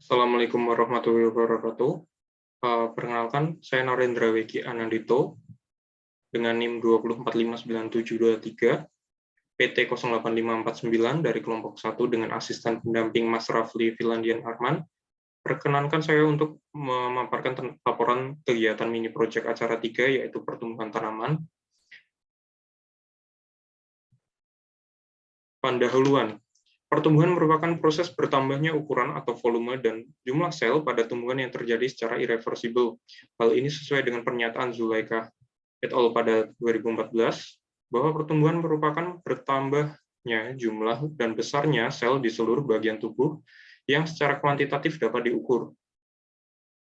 Assalamualaikum warahmatullahi wabarakatuh. Perkenalkan, saya Narendra Weki Anandito dengan NIM 2045973, PT 08549 dari kelompok 1 dengan asisten pendamping Mas Rafli Finlandian Arman. Perkenankan saya untuk memaparkan laporan kegiatan mini project acara 3, yaitu pertumbuhan tanaman. Pendahuluan. Pertumbuhan merupakan proses bertambahnya ukuran atau volume dan jumlah sel pada tumbuhan yang terjadi secara irreversibel. Hal ini sesuai dengan pernyataan Zulaikha et al. Pada 2014, bahwa pertumbuhan merupakan bertambahnya jumlah dan besarnya sel di seluruh bagian tubuh yang secara kuantitatif dapat diukur.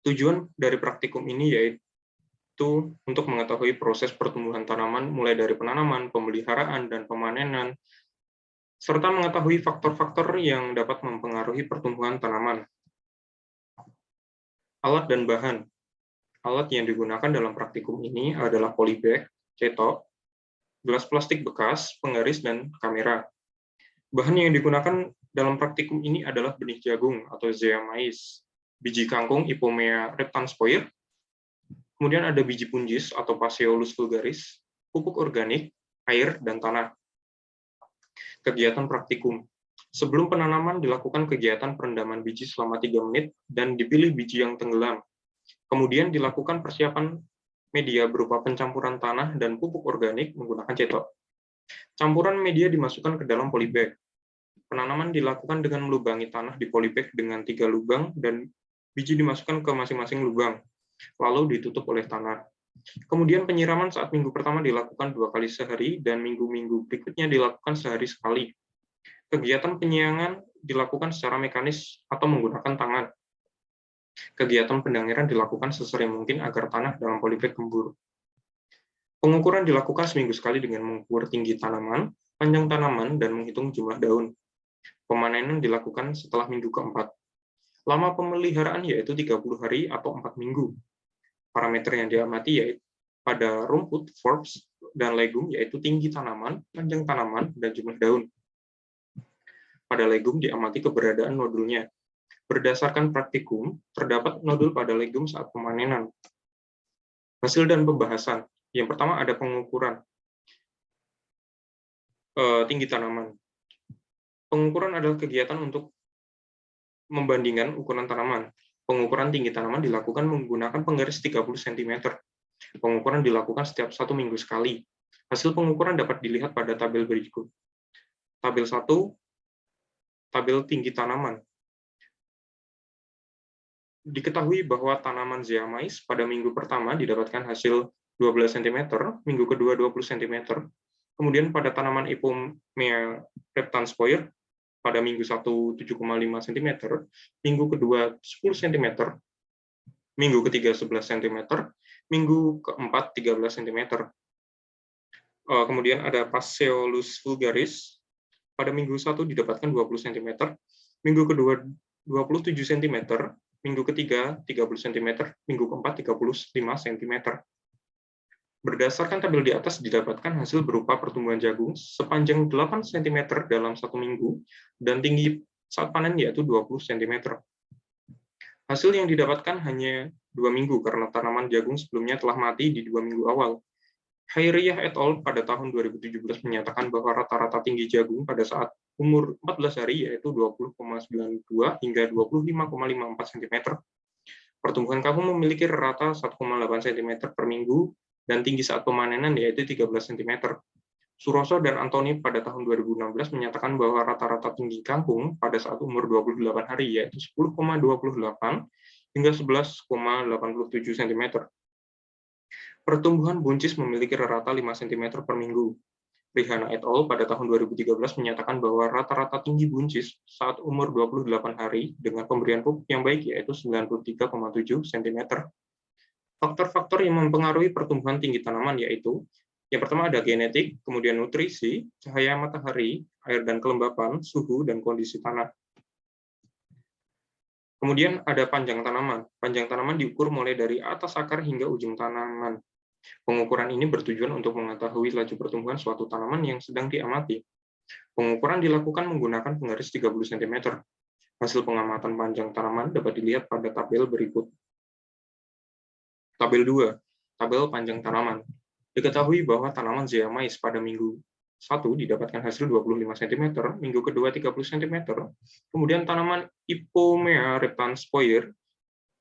Tujuan dari praktikum ini yaitu untuk mengetahui proses pertumbuhan tanaman mulai dari penanaman, pemeliharaan, dan pemanenan, serta mengetahui faktor-faktor yang dapat mempengaruhi pertumbuhan tanaman. Alat dan bahan. Alat yang digunakan dalam praktikum ini adalah polybag, cetok, gelas plastik bekas, penggaris, dan kamera. Bahan yang digunakan dalam praktikum ini adalah benih jagung atau zeamais, biji kangkung Ipomea reptanspoir, kemudian ada biji punjis atau Phaseolus vulgaris, pupuk organik, air, dan tanah. Kegiatan praktikum. Sebelum penanaman dilakukan kegiatan perendaman biji selama 3 menit dan dipilih biji yang tenggelam. Kemudian dilakukan persiapan media berupa pencampuran tanah dan pupuk organik menggunakan cetok. Campuran media dimasukkan ke dalam polybag. Penanaman dilakukan dengan melubangi tanah di polybag dengan 3 lubang dan biji dimasukkan ke masing-masing lubang, lalu ditutup oleh tanah. Kemudian penyiraman saat minggu pertama dilakukan 2 kali sehari dan minggu-minggu berikutnya dilakukan sehari sekali. Kegiatan penyiangan dilakukan secara mekanis atau menggunakan tangan. Kegiatan pendangiran dilakukan sesering mungkin agar tanah dalam polybag gembur. Pengukuran dilakukan seminggu sekali dengan mengukur tinggi tanaman, panjang tanaman, dan menghitung jumlah daun. Pemanenan dilakukan setelah minggu keempat. Lama pemeliharaan yaitu 30 hari atau 4 minggu. Parameter yang diamati yaitu pada rumput, forbs, dan legum yaitu tinggi tanaman, panjang tanaman, dan jumlah daun. Pada legum diamati keberadaan nodulnya. Berdasarkan praktikum, terdapat nodul pada legum saat pemanenan. Hasil dan pembahasan. Yang pertama ada pengukuran tinggi tanaman. Pengukuran adalah kegiatan untuk membandingkan ukuran tanaman. Pengukuran tinggi tanaman dilakukan menggunakan penggaris 30 cm. Pengukuran dilakukan setiap 1 minggu sekali. Hasil pengukuran dapat dilihat pada tabel berikut. Tabel 1, tabel tinggi tanaman. Diketahui bahwa tanaman zeamais pada minggu pertama didapatkan hasil 12 cm, minggu kedua 20 cm. Kemudian pada tanaman Ipomea reptanspoir pada minggu 1 7,5 cm, minggu kedua 10 cm, minggu ketiga 11 cm, minggu keempat 13 cm. Kemudian ada Phaseolus vulgaris, pada minggu 1 didapatkan 20 cm, minggu kedua 27 cm, minggu ketiga 30 cm, minggu keempat 35 cm. Berdasarkan tabel di atas didapatkan hasil berupa pertumbuhan jagung sepanjang 8 cm dalam 1 minggu dan tinggi saat panen yaitu 20 cm. Hasil yang didapatkan hanya 2 minggu karena tanaman jagung sebelumnya telah mati di 2 minggu awal. Khairiyah et al. Pada tahun 2017 menyatakan bahwa rata-rata tinggi jagung pada saat umur 14 hari yaitu 20,92 hingga 25,54 cm. Pertumbuhan kamu memiliki rata 1,8 cm per minggu dan tinggi saat pemanenan yaitu 13 cm. Suroso dan Antoni pada tahun 2016 menyatakan bahwa rata-rata tinggi kangkung pada saat umur 28 hari yaitu 10,28 hingga 11,87 cm. Pertumbuhan buncis memiliki rata 5 cm per minggu. Rihana et al. Pada tahun 2013 menyatakan bahwa rata-rata tinggi buncis saat umur 28 hari dengan pemberian pupuk yang baik yaitu 93,7 cm. Faktor-faktor yang mempengaruhi pertumbuhan tinggi tanaman yaitu, yang pertama ada genetik, kemudian nutrisi, cahaya matahari, air dan kelembapan, suhu, dan kondisi tanah. Kemudian ada panjang tanaman. Panjang tanaman diukur mulai dari atas akar hingga ujung tanaman. Pengukuran ini bertujuan untuk mengetahui laju pertumbuhan suatu tanaman yang sedang diamati. Pengukuran dilakukan menggunakan penggaris 30 cm. Hasil pengamatan panjang tanaman dapat dilihat pada tabel berikut. Tabel 2, tabel panjang tanaman. Diketahui bahwa tanaman zeamais pada minggu 1 didapatkan hasil 25 cm, minggu kedua 30 cm, kemudian tanaman Ipomea reptanspoir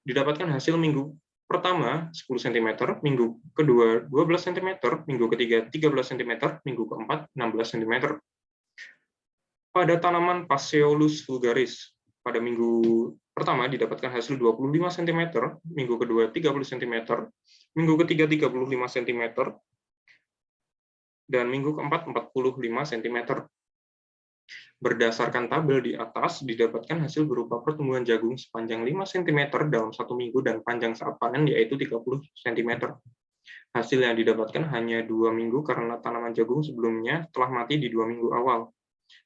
didapatkan hasil minggu pertama 10 cm, minggu kedua 12 cm, minggu ketiga 13 cm, minggu keempat 16 cm. Pada tanaman Passeolus vulgaris, pada minggu pertama didapatkan hasil 25 cm, minggu kedua 30 cm, minggu ketiga 35 cm, dan minggu keempat 45 cm. Berdasarkan tabel di atas, didapatkan hasil berupa pertumbuhan jagung sepanjang 5 cm dalam 1 minggu dan panjang saat panen yaitu 30 cm. Hasil yang didapatkan hanya 2 minggu karena tanaman jagung sebelumnya telah mati di 2 minggu awal.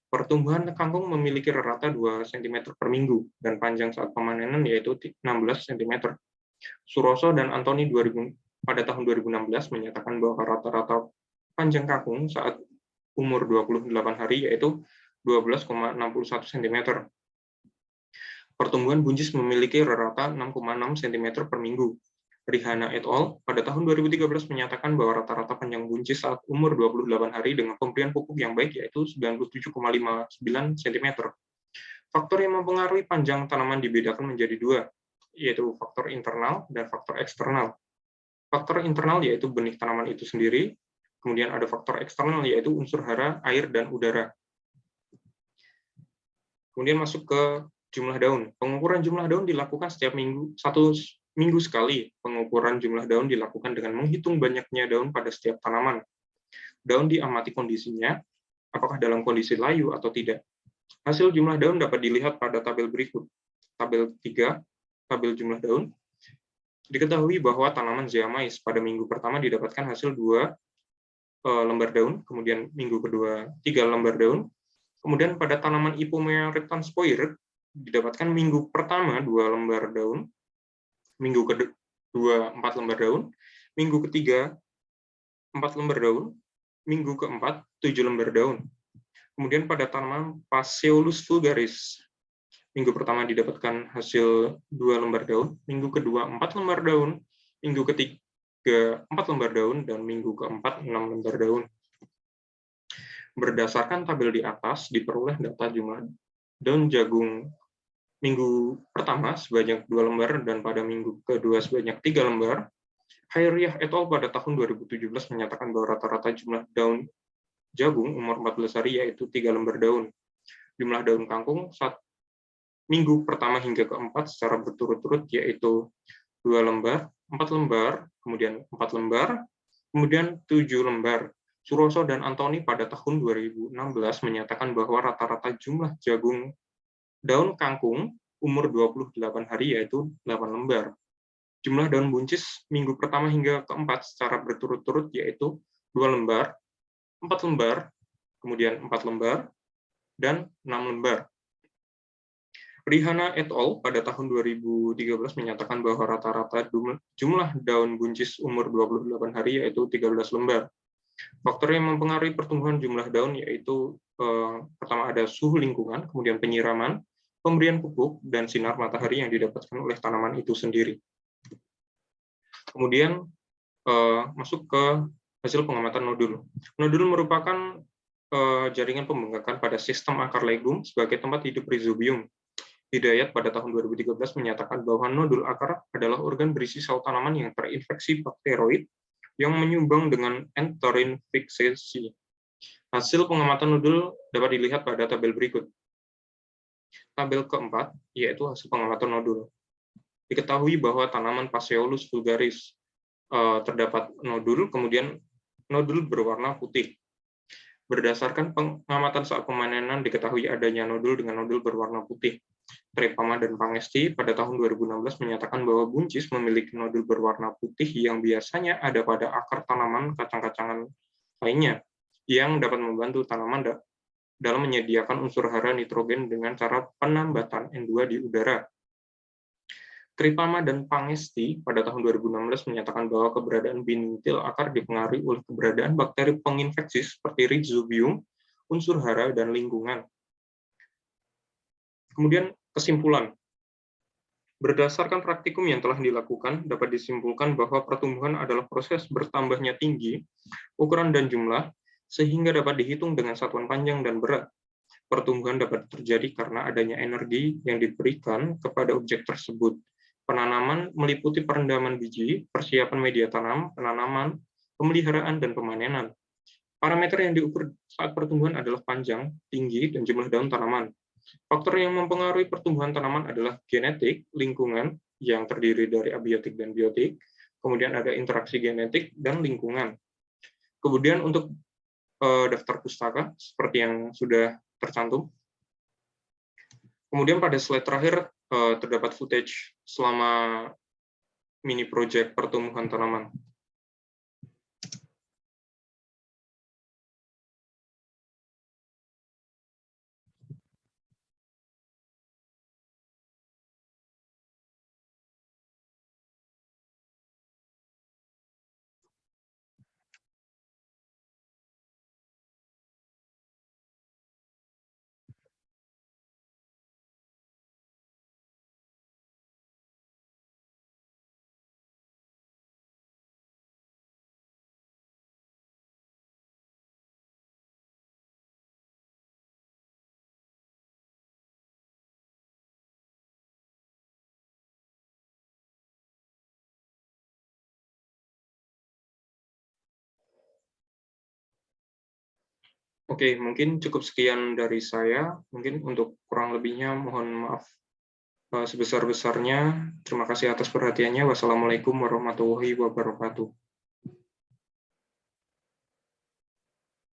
Pertumbuhan kangkung memiliki rata 2 cm per minggu dan panjang saat pemanenan yaitu 16 cm. Suroso dan Antoni pada tahun 2016 menyatakan bahwa rata-rata panjang kangkung saat umur 28 hari yaitu 12,61 cm. Pertumbuhan buncis memiliki rata 6,6 cm per minggu. Rihana et al. Pada tahun 2013 menyatakan bahwa rata-rata panjang buncis saat umur 28 hari dengan pemberian pupuk yang baik yaitu 97,59 cm. Faktor yang mempengaruhi panjang tanaman dibedakan menjadi 2, yaitu faktor internal dan faktor eksternal. Faktor internal yaitu benih tanaman itu sendiri, kemudian ada faktor eksternal yaitu unsur hara, air, dan udara. Kemudian masuk ke jumlah daun. Pengukuran jumlah daun dilakukan setiap minggu, 1 minggu sekali. Pengukuran jumlah daun dilakukan dengan menghitung banyaknya daun pada setiap tanaman. Daun diamati kondisinya, apakah dalam kondisi layu atau tidak. Hasil jumlah daun dapat dilihat pada tabel berikut. Tabel 3, tabel jumlah daun. Diketahui bahwa tanaman zeamais pada minggu pertama didapatkan hasil 2 lembar daun, kemudian minggu kedua 3 lembar daun. Kemudian pada tanaman Ipomea reptanspoir didapatkan minggu pertama 2 lembar daun, minggu kedua 4 lembar daun, minggu ketiga 4 lembar daun, minggu keempat 7 lembar daun. Kemudian pada tanaman Passeolus vulgaris, minggu pertama didapatkan hasil 2 lembar daun, minggu kedua 4 lembar daun, minggu ketiga 4 lembar daun, dan minggu keempat 6 lembar daun. Berdasarkan tabel di atas, diperoleh data jumlah daun jagung minggu pertama sebanyak 2 lembar dan pada minggu kedua sebanyak 3 lembar. Hairiyah et al. Pada tahun 2017 menyatakan bahwa rata-rata jumlah daun jagung umur 14 hari yaitu 3 lembar daun. Jumlah daun kangkung saat minggu pertama hingga keempat secara berturut-turut yaitu 2 lembar, 4 lembar, kemudian 4 lembar, kemudian 7 lembar. Suroso dan Antoni pada tahun 2016 menyatakan bahwa rata-rata jumlah jagung daun kangkung umur 28 hari yaitu 8 lembar. Jumlah daun buncis minggu pertama hingga keempat secara berturut-turut yaitu 2 lembar, 4 lembar, kemudian 4 lembar, dan 6 lembar. Rihana et al. Pada tahun 2013 menyatakan bahwa rata-rata jumlah daun buncis umur 28 hari yaitu 13 lembar. Faktor yang mempengaruhi pertumbuhan jumlah daun yaitu pertama ada suhu lingkungan, kemudian penyiraman, pemberian pupuk, dan sinar matahari yang didapatkan oleh tanaman itu sendiri. Kemudian masuk ke hasil pengamatan nodul. Nodul merupakan jaringan pembengkakan pada sistem akar legum sebagai tempat hidup rhizobium. Hidayat pada tahun 2013 menyatakan bahwa nodul akar adalah organ berisi sel tanaman yang terinfeksi bakteroid yang menyumbang dengan enterin fixation. Hasil pengamatan nodul dapat dilihat pada tabel berikut. Tabel keempat, yaitu hasil pengamatan nodul. Diketahui bahwa tanaman Passeolus vulgaris terdapat nodul, kemudian nodul berwarna putih. Berdasarkan pengamatan saat pemanenan, diketahui adanya nodul dengan nodul berwarna putih. Tripama dan Pangesti pada tahun 2016 menyatakan bahwa buncis memiliki nodul berwarna putih yang biasanya ada pada akar tanaman kacang-kacangan lainnya, yang dapat membantu tanaman dalam menyediakan unsur hara nitrogen dengan cara penambatan N2 di udara. Tripama dan Pangesti pada tahun 2016 menyatakan bahwa keberadaan bintil akar dipengaruhi oleh keberadaan bakteri penginfeksi seperti Rhizobium, unsur hara, dan lingkungan. Kemudian Kesimpulan. Berdasarkan praktikum yang telah dilakukan, dapat disimpulkan bahwa pertumbuhan adalah proses bertambahnya tinggi, ukuran dan jumlah, sehingga dapat dihitung dengan satuan panjang dan berat. Pertumbuhan dapat terjadi karena adanya energi yang diberikan kepada objek tersebut. Penanaman meliputi perendaman biji, persiapan media tanam, penanaman, pemeliharaan, dan pemanenan. Parameter yang diukur saat pertumbuhan adalah panjang, tinggi, dan jumlah daun tanaman. Faktor yang mempengaruhi pertumbuhan tanaman adalah genetik, lingkungan, yang terdiri dari abiotik dan biotik, kemudian ada interaksi genetik, dan lingkungan. Kemudian untuk daftar pustaka, seperti yang sudah tercantum. Kemudian pada slide terakhir, terdapat footage selama mini project pertumbuhan tanaman. Oke, mungkin cukup sekian dari saya. Mungkin untuk kurang lebihnya mohon maaf sebesar-besarnya. Terima kasih atas perhatiannya. Wassalamualaikum warahmatullahi wabarakatuh.